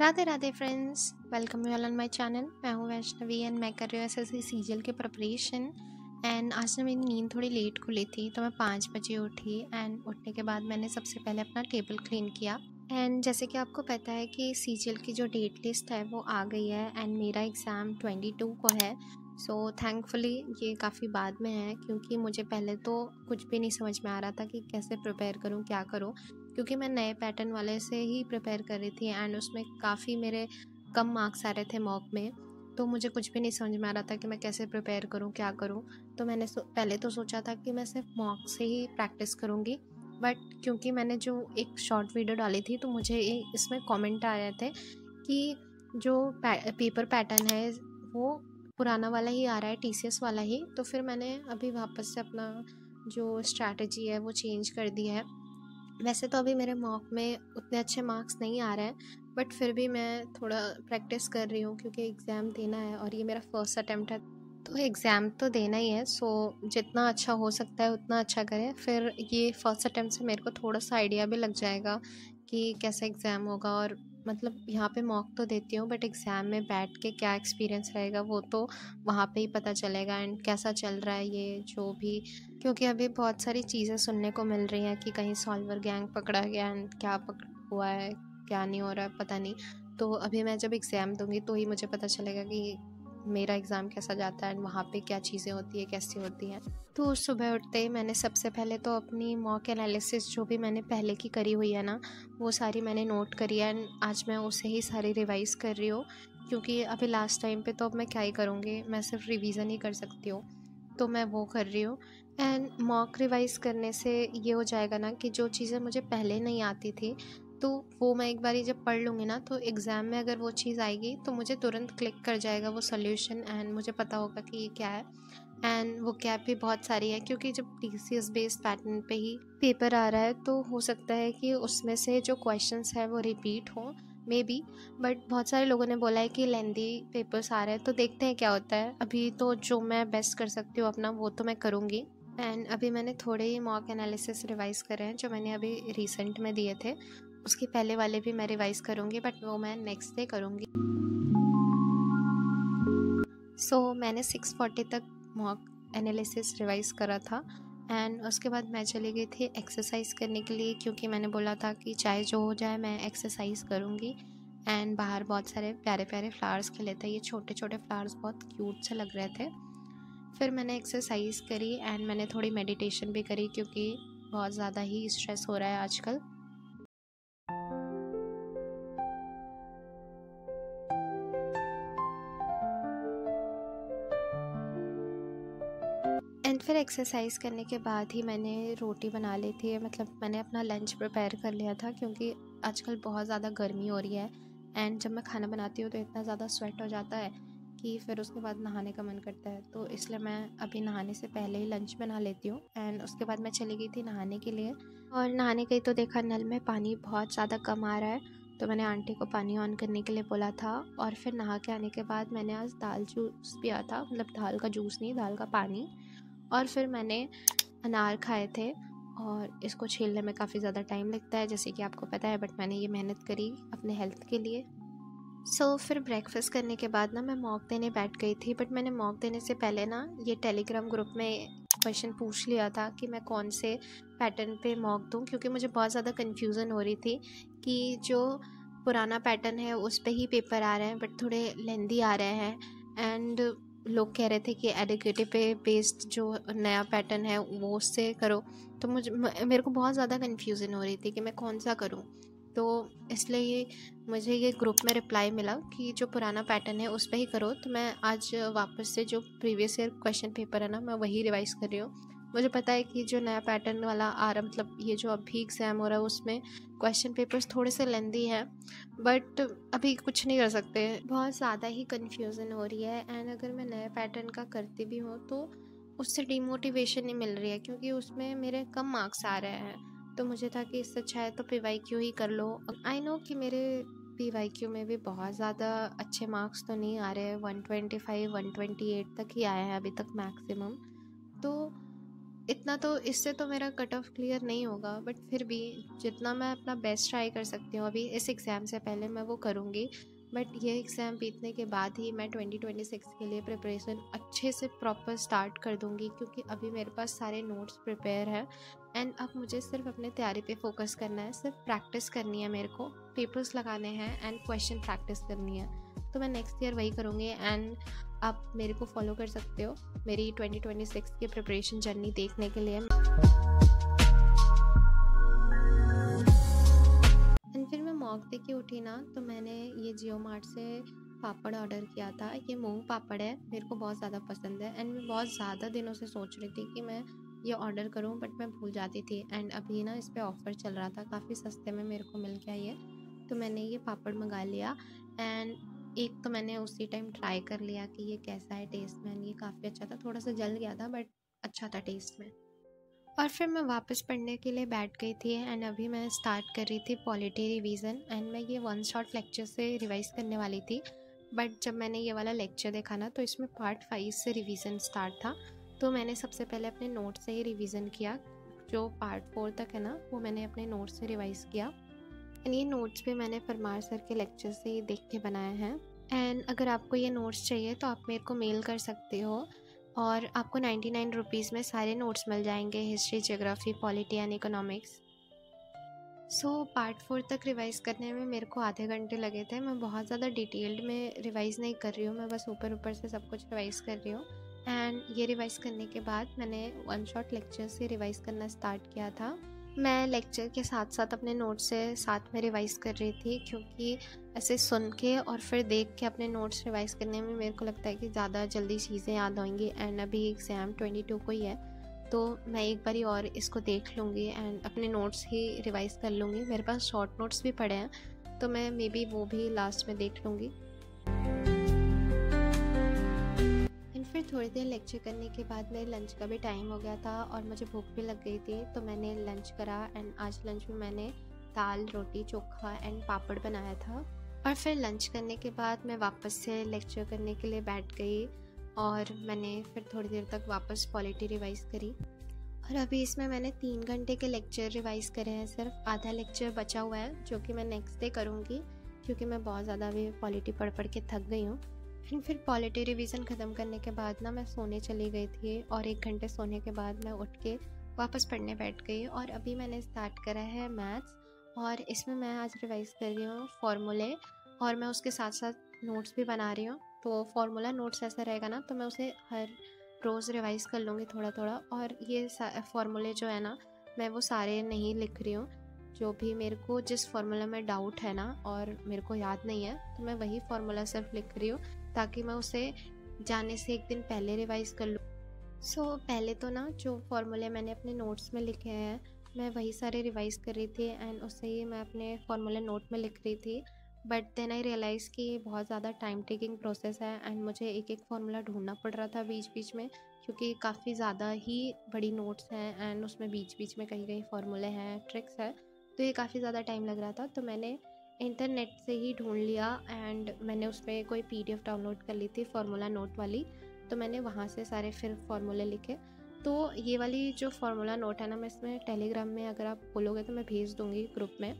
Radhe Radhe friends, welcome you all on my channel. मैं हूँ Vaishnavi and मैं कर रही हूँ एसएससी सीजीएल की प्रिपरेशन। एंड आज ना मेरी नींद थोड़ी लेट खुली थी तो मैं 5 बजे उठी एंड उठने के बाद मैंने सबसे पहले अपना टेबल क्लीन किया। एंड जैसे कि आपको पता है कि सीजीएल की जो डेट लिस्ट है वो आ गई है एंड मेरा एग्ज़ाम 22 को है। सो थैंकफुली ये काफ़ी बाद में है क्योंकि मुझे पहले तो कुछ भी नहीं समझ में आ रहा था कि कैसे प्रिपेयर करूँ, क्या करूँ, क्योंकि मैं नए पैटर्न वाले से ही प्रिपेयर कर रही थी एंड उसमें काफ़ी मेरे कम मार्क्स आ रहे थे मॉक में। तो मुझे कुछ भी नहीं समझ में आ रहा था कि मैं कैसे प्रिपेयर करूँ, क्या करूँ। तो मैंने पहले तो सोचा था कि मैं सिर्फ मॉक से ही प्रैक्टिस करूँगी, बट क्योंकि मैंने जो एक शॉर्ट वीडियो डाली थी तो मुझे इसमें कमेंट आ रहे थे कि जो पेपर पैटर्न है वो पुराना वाला ही आ रहा है, टीसीएस वाला ही। तो फिर मैंने अभी वापस से अपना जो स्ट्रैटेजी है वो चेंज कर दी है। वैसे तो अभी मेरे मॉक में उतने अच्छे मार्क्स नहीं आ रहे हैं, बट फिर भी मैं थोड़ा प्रैक्टिस कर रही हूँ क्योंकि एग्ज़ाम देना है और ये मेरा फर्स्ट अटेम्प्ट है। तो एग्ज़ाम तो देना ही है, सो जितना अच्छा हो सकता है उतना अच्छा करें। फिर ये फर्स्ट अटेम्प्ट से मेरे को थोड़ा सा आइडिया भी लग जाएगा कि कैसा एग्ज़ाम होगा। और मतलब यहाँ पे मॉक तो देती हूँ बट एग्ज़ाम में बैठ के क्या एक्सपीरियंस रहेगा वो तो वहाँ पे ही पता चलेगा एंड कैसा चल रहा है ये जो भी। क्योंकि अभी बहुत सारी चीज़ें सुनने को मिल रही हैं कि कहीं सॉल्वर गैंग पकड़ा गया एंड क्या हुआ है, क्या नहीं हो रहा है, पता नहीं। तो अभी मैं जब एग्ज़ाम दूंगी तो ही मुझे पता चलेगा कि मेरा एग्ज़ाम कैसा जाता है एंड वहाँ पे क्या चीज़ें होती है, कैसी होती हैं। तो सुबह उठते ही मैंने सबसे पहले तो अपनी मॉक एनालिसिस जो भी मैंने पहले की करी हुई है ना, वो सारी मैंने नोट करी है एंड आज मैं उसे ही सारी रिवाइज़ कर रही हूँ। क्योंकि अभी लास्ट टाइम पे तो अब मैं क्या ही करूँगी, मैं सिर्फ रिवीजन ही कर सकती हूँ। तो मैं वो कर रही हूँ एंड मॉक रिवाइज़ करने से ये हो जाएगा ना कि जो चीज़ें मुझे पहले नहीं आती थी तो वो मैं एक बारी जब पढ़ लूँगी ना तो एग्ज़ाम में अगर वो चीज़ आएगी तो मुझे तुरंत क्लिक कर जाएगा वो सॉल्यूशन एंड मुझे पता होगा कि ये क्या है। एंड वो गैप भी बहुत सारी है क्योंकि जब टीसीएस बेस्ड पैटर्न पे ही पेपर आ रहा है तो हो सकता है कि उसमें से जो क्वेश्चंस है वो रिपीट हो, मे बी। बट बहुत सारे लोगों ने बोला है कि लेंदी पेपर्स आ रहे हैं तो देखते हैं क्या होता है। अभी तो जो मैं बेस्ट कर सकती हूँ अपना वो तो मैं करूँगी। एंड अभी मैंने थोड़े ही मॉक एनालिसिस रिवाइज़ करे हैं जो मैंने अभी रिसेंट में दिए थे। उसके पहले वाले भी मैं रिवाइज़ करूँगी बट वो मैं नेक्स्ट डे करूँगी। सो मैंने 6:40 तक मॉक एनालिसिस रिवाइज़ करा था एंड उसके बाद मैं चली गई थी एक्सरसाइज करने के लिए क्योंकि मैंने बोला था कि चाहे जो हो जाए मैं एक्सरसाइज करूँगी। एंड बाहर बहुत सारे प्यारे प्यारे फ्लावर्स खिले थे, ये छोटे छोटे फ्लावर्स बहुत क्यूट से लग रहे थे। फिर मैंने एक्सरसाइज करी एंड मैंने थोड़ी मेडिटेशन भी करी क्योंकि बहुत ज़्यादा ही स्ट्रेस हो रहा है आजकल। एंड फिर एक्सरसाइज करने के बाद ही मैंने रोटी बना ली थी, मतलब मैंने अपना लंच प्रिपेयर कर लिया था क्योंकि आजकल बहुत ज़्यादा गर्मी हो रही है एंड जब मैं खाना बनाती हूँ तो इतना ज़्यादा स्वेट हो जाता है कि फिर उसके बाद नहाने का मन करता है। तो इसलिए मैं अभी नहाने से पहले ही लंच बना लेती हूँ एंड उसके बाद मैं चली गई थी नहाने के लिए। और नहाने गई तो देखा नल में पानी बहुत ज़्यादा कम आ रहा है तो मैंने आंटी को पानी ऑन करने के लिए बोला था। और फिर नहा के आने के बाद मैंने आज दाल जूस पिया था, मतलब दाल का जूस नहीं, दाल का पानी। और फिर मैंने अनार खाए थे और इसको छीलने में काफ़ी ज़्यादा टाइम लगता है जैसे कि आपको पता है, बट मैंने ये मेहनत करी अपने हेल्थ के लिए। फिर ब्रेकफास्ट करने के बाद ना मैं मॉक देने बैठ गई थी, बट मैंने मॉक देने से पहले ना ये टेलीग्राम ग्रुप में क्वेश्चन पूछ लिया था कि मैं कौन से पैटर्न पे मॉक दूँ क्योंकि मुझे बहुत ज़्यादा कन्फ्यूज़न हो रही थी कि जो पुराना पैटर्न है उस पर ही पेपर आ रहे हैं बट थोड़े लेंदी आ रहे हैं एंड लोग कह रहे थे कि एडिक्वेटिव पे बेस्ड जो नया पैटर्न है वो उससे करो। तो मेरे को बहुत ज़्यादा कन्फ्यूज़न हो रही थी कि मैं कौन सा करूँ। तो इसलिए मुझे ये ग्रुप में रिप्लाई मिला कि जो पुराना पैटर्न है उस पर ही करो। तो मैं आज वापस से जो प्रीवियस ईयर क्वेश्चन पेपर है ना मैं वही रिवाइज़ कर रही हूँ। मुझे पता है कि जो नया पैटर्न वाला आ रहा, मतलब ये जो अभी एग्ज़ाम हो रहा है उसमें क्वेश्चन पेपर्स थोड़े से लेंदी हैं, बट अभी कुछ नहीं कर सकते, बहुत ज़्यादा ही कन्फ्यूज़न हो रही है। एंड अगर मैं नए पैटर्न का करती भी हूँ तो उससे डिमोटिवेशन नहीं मिल रही है क्योंकि उसमें मेरे कम मार्क्स आ रहे हैं। तो मुझे था कि इससे अच्छा है तो पीवाईक्यू ही कर लो। आई नो कि मेरे पीवाईक्यू में भी बहुत ज़्यादा अच्छे मार्क्स तो नहीं आ रहे हैं, 125 128 तक ही आए हैं अभी तक मैक्सिमम। तो इतना तो इससे तो मेरा कट ऑफ क्लियर नहीं होगा, बट फिर भी जितना मैं अपना बेस्ट ट्राई कर सकती हूँ अभी इस एग्ज़ाम से पहले मैं वो करूँगी। बट ये एग्ज़ाम बीतने के बाद ही मैं 2026 के लिए प्रिपरेशन अच्छे से प्रॉपर स्टार्ट कर दूँगी, क्योंकि अभी मेरे पास सारे नोट्स प्रिपेयर हैं एंड अब मुझे सिर्फ अपने तैयारी पे फोकस करना है, सिर्फ प्रैक्टिस करनी है, मेरे को पेपर्स लगाने हैं एंड क्वेश्चन प्रैक्टिस करनी है। तो मैं नेक्स्ट ईयर वही करूँगी एंड आप मेरे को फॉलो कर सकते हो मेरी 2026 की प्रिपरेशन जर्नी देखने के लिए। एंड फिर मैं मॉक दे के उठी ना, तो मैंने ये जियो मार्ट से पापड़ ऑर्डर किया था। ये मूंग पापड़ है, मेरे को बहुत ज़्यादा पसंद है एंड मैं बहुत ज़्यादा दिनों से सोच रही थी कि मैं ये ऑर्डर करूं, बट मैं भूल जाती थी। एंड अभी ना इस पर ऑफ़र चल रहा था, काफ़ी सस्ते में मेरे को मिल गया ये, तो मैंने ये पापड़ मंगा लिया। एंड एक तो मैंने उसी टाइम ट्राई कर लिया कि ये कैसा है टेस्ट में, ये काफ़ी अच्छा था, थोड़ा सा जल गया था बट अच्छा था टेस्ट में। और फिर मैं वापस पढ़ने के लिए बैठ गई थी एंड अभी मैं स्टार्ट कर रही थी पॉलिटी रिवीजन एंड मैं ये वन शॉट लेक्चर से रिवाइज़ करने वाली थी। बट जब मैंने ये वाला लेक्चर देखा ना, तो इसमें पार्ट 5 से रिवीजन स्टार्ट था, तो मैंने सबसे पहले अपने नोट से ही रिवीजन किया। जो पार्ट 4 तक है ना, वो मैंने अपने नोट से रिवाइज़ किया एंड ये नोट्स भी मैंने परमार सर के लेक्चर से ही देख के बनाए हैं। एंड अगर आपको ये नोट्स चाहिए तो आप मेरे को मेल कर सकते हो और आपको 99 रुपीज़ में सारे नोट्स मिल जाएंगे, history, geography, polity and economics. So part 4 तक रिवाइज़ करने में मेरे को आधे घंटे लगे थे। मैं बहुत ज़्यादा डिटेल्ड में रिवाइज़ नहीं कर रही हूँ, मैं बस ऊपर ऊपर से सब कुछ रिवाइज़ कर रही हूँ। एंड ये रिवाइज़ करने के बाद मैंने वन शॉट लेक्चर से रिवाइज़ करना स्टार्ट किया था। मैं लेक्चर के साथ साथ अपने नोट्स से साथ में रिवाइज़ कर रही थी, क्योंकि ऐसे सुन के और फिर देख के अपने नोट्स रिवाइज़ करने में मेरे को लगता है कि ज़्यादा जल्दी चीज़ें याद होंगी। एंड अभी एग्ज़ाम 22 को ही है, तो मैं एक बारी और इसको देख लूँगी एंड अपने नोट्स ही रिवाइज़ कर लूँगी। मेरे पास शॉर्ट नोट्स भी पड़े हैं, तो मैं मे बी वो भी लास्ट में देख लूँगी। फिर थोड़ी देर लेक्चर करने के बाद मेरे लंच का भी टाइम हो गया था और मुझे भूख भी लग गई थी, तो मैंने लंच करा एंड आज लंच में मैंने दाल, रोटी, चोखा एंड पापड़ बनाया था। और फिर लंच करने के बाद मैं वापस से लेक्चर करने के लिए बैठ गई और मैंने फिर थोड़ी देर तक वापस पॉलिटी रिवाइज़ करी। और अभी इसमें मैंने 3 घंटे के लेक्चर रिवाइज़ करे हैं, सिर्फ आधा लेक्चर बचा हुआ है जो कि मैं नेक्स्ट डे करूँगी, क्योंकि मैं बहुत ज़्यादा अभी पॉलिटी पढ़ पढ़ के थक गई हूँ। एंड फिर पॉलिटी रिवीजन ख़त्म करने के बाद ना मैं सोने चली गई थी और 1 घंटे सोने के बाद मैं उठ के वापस पढ़ने बैठ गई। और अभी मैंने स्टार्ट करा है मैथ्स और इसमें मैं आज रिवाइज़ कर रही हूँ फॉर्मूले, और मैं उसके साथ साथ नोट्स भी बना रही हूँ। तो फार्मूला नोट्स ऐसा रहेगा ना, तो मैं उसे हर रोज़ रिवाइज़ कर लूँगी थोड़ा थोड़ा। और ये फार्मूले जो है ना, मैं वो सारे नहीं लिख रही हूँ, जो भी मेरे को जिस फार्मूला में डाउट है ना और मेरे को याद नहीं है, तो मैं वही फार्मूला सिर्फ लिख रही हूँ, ताकि मैं उसे जाने से 1 दिन पहले रिवाइज़ कर लूँ। सो पहले तो ना जो फार्मूले मैंने अपने नोट्स में लिखे हैं, मैं वही सारे रिवाइज़ कर रही थी एंड उससे ही मैं अपने फार्मूले नोट में लिख रही थी। बट देन आई रियलाइज़ कि ये बहुत ज़्यादा टाइम टेकिंग प्रोसेस है एंड मुझे एक एक फार्मूला ढूंढना पड़ रहा था बीच बीच में, क्योंकि काफ़ी ज़्यादा ही बड़ी नोट्स हैं एंड उसमें बीच बीच में कहीं कहीं फार्मूले हैं, ट्रिक्स है, तो ये काफ़ी ज़्यादा टाइम लग रहा था। तो मैंने इंटरनेट से ही ढूंढ लिया एंड मैंने उस पर कोई PDF डाउनलोड कर ली थी फार्मूला नोट वाली, तो मैंने वहाँ से सारे फिर फार्मूले लिखे। तो ये वाली जो फार्मूला नोट है ना, मैं इसमें टेलीग्राम में अगर आप बोलोगे तो मैं भेज दूँगी ग्रुप में,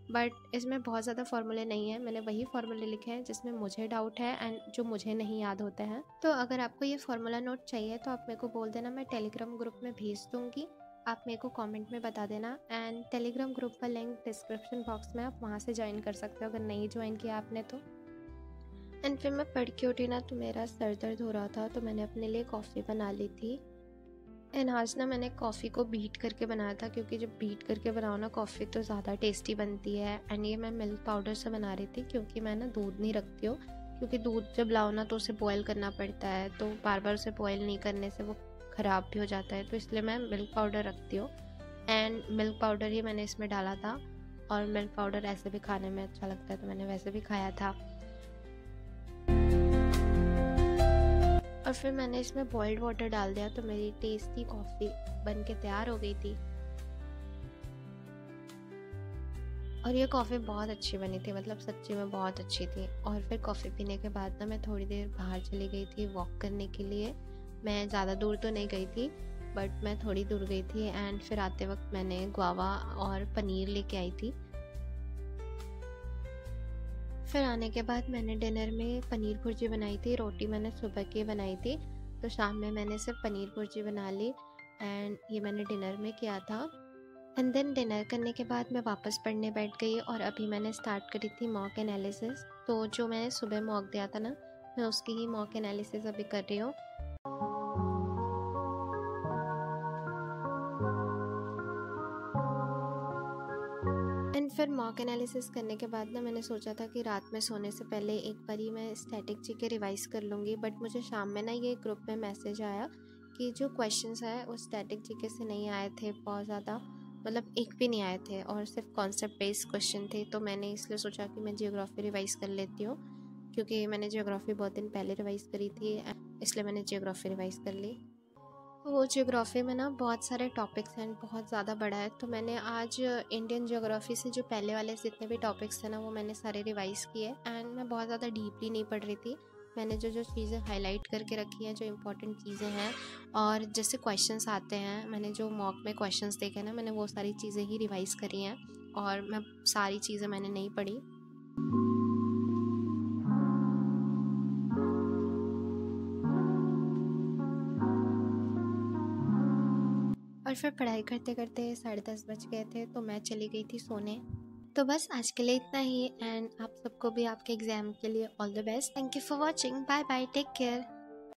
बट इसमें बहुत ज़्यादा फार्मूले नहीं है, मैंने वही फार्मूले लिखे हैं जिसमें मुझे डाउट है एंड जो मुझे नहीं याद होते हैं। तो अगर आपको ये फार्मूला नोट चाहिए तो आप मेरे को बोल देना, मैं टेलीग्राम ग्रुप में भेज दूँगी, आप मेरे को कमेंट में बता देना। एंड टेलीग्राम ग्रुप का लिंक डिस्क्रिप्शन बॉक्स में, आप वहाँ से ज्वाइन कर सकते हो अगर नहीं ज्वाइन किया आपने तो। एंड फिर मैं पढ़ के उठी ना, तो मेरा सर दर्द हो रहा था, तो मैंने अपने लिए कॉफ़ी बना ली थी। एंड आज ना मैंने कॉफ़ी को बीट करके बनाया था, क्योंकि जब बीट करके बनाओ ना कॉफ़ी तो ज़्यादा टेस्टी बनती है। एंड ये मैं मिल्क पाउडर से बना रही थी, क्योंकि मैं ना दूध नहीं रखती हूँ, क्योंकि दूध जब लाओ ना तो उसे बॉयल करना पड़ता है, तो बार बार उसे बॉयल नहीं करने से वो ख़राब भी हो जाता है, तो इसलिए मैं मिल्क पाउडर रखती हूँ। एंड मिल्क पाउडर ही मैंने इसमें डाला था, और मिल्क पाउडर ऐसे भी खाने में अच्छा लगता है, तो मैंने वैसे भी खाया था। और फिर मैंने इसमें बॉइल्ड वाटर डाल दिया, तो मेरी टेस्टी कॉफ़ी बन के तैयार हो गई थी। और ये कॉफ़ी बहुत अच्छी बनी थी, मतलब सच्ची में बहुत अच्छी थी। और फिर कॉफ़ी पीने के बाद ना मैं थोड़ी देर बाहर चली गई थी वॉक करने के लिए। मैं ज़्यादा दूर तो नहीं गई थी, बट मैं थोड़ी दूर गई थी एंड फिर आते वक्त मैंने गुआवा और पनीर लेके आई थी। फिर आने के बाद मैंने डिनर में पनीर भुर्जी बनाई थी, रोटी मैंने सुबह की बनाई थी, तो शाम में मैंने सिर्फ पनीर भुर्जी बना ली एंड ये मैंने डिनर में किया था। एंड देन डिनर करने के बाद मैं वापस पढ़ने बैठ गई और अभी मैंने स्टार्ट करी थी मॉक एनालिसिस। तो जो मैंने सुबह मॉक दिया था ना, मैं उसकी ही मॉक एनालिसिस अभी कर रही हूँ। एंड फिर मॉक एनालिसिस करने के बाद ना मैंने सोचा था कि रात में सोने से पहले एक बारी मैं स्टैटिक जीके रिवाइज़ कर लूँगी, बट मुझे शाम में ना ये ग्रुप में मैसेज आया कि जो क्वेश्चंस है वो स्टैटिक जीके से नहीं आए थे बहुत ज़्यादा, मतलब एक भी नहीं आए थे और सिर्फ कॉन्सेप्ट बेस्ड क्वेश्चन थे। तो मैंने इसलिए सोचा कि मैं जियोग्राफी रिवाइज़ कर लेती हूँ, क्योंकि मैंने जियोग्राफी बहुत दिन पहले रिवाइज़ करी थी, इसलिए मैंने जियोग्राफी रिवाइज़ कर ली। वो जियोग्राफी में ना बहुत सारे टॉपिक्स हैं, बहुत ज़्यादा बड़ा है, तो मैंने आज इंडियन जियोग्राफी से जो पहले वाले जितने भी टॉपिक्स थे ना वो मैंने सारे रिवाइज़ किए एंड मैं बहुत ज़्यादा डीपली नहीं पढ़ रही थी। मैंने जो जो चीज़ें हाईलाइट करके रखी हैं, जो इम्पोर्टेंट चीज़ें हैं और जैसे क्वेश्चंस आते हैं, मैंने जो मॉक में क्वेश्चंस देखे ना मैंने वो सारी चीज़ें ही रिवाइज़ करी हैं और मैं सारी चीज़ें मैंने नहीं पढ़ी। और फिर पढ़ाई करते करते 10:30 बज गए थे, तो मैं चली गई थी सोने। तो बस आज के लिए इतना ही एंड आप सबको भी आपके एग्ज़ाम के लिए all the best. Thank you for watching. Bye bye, take care.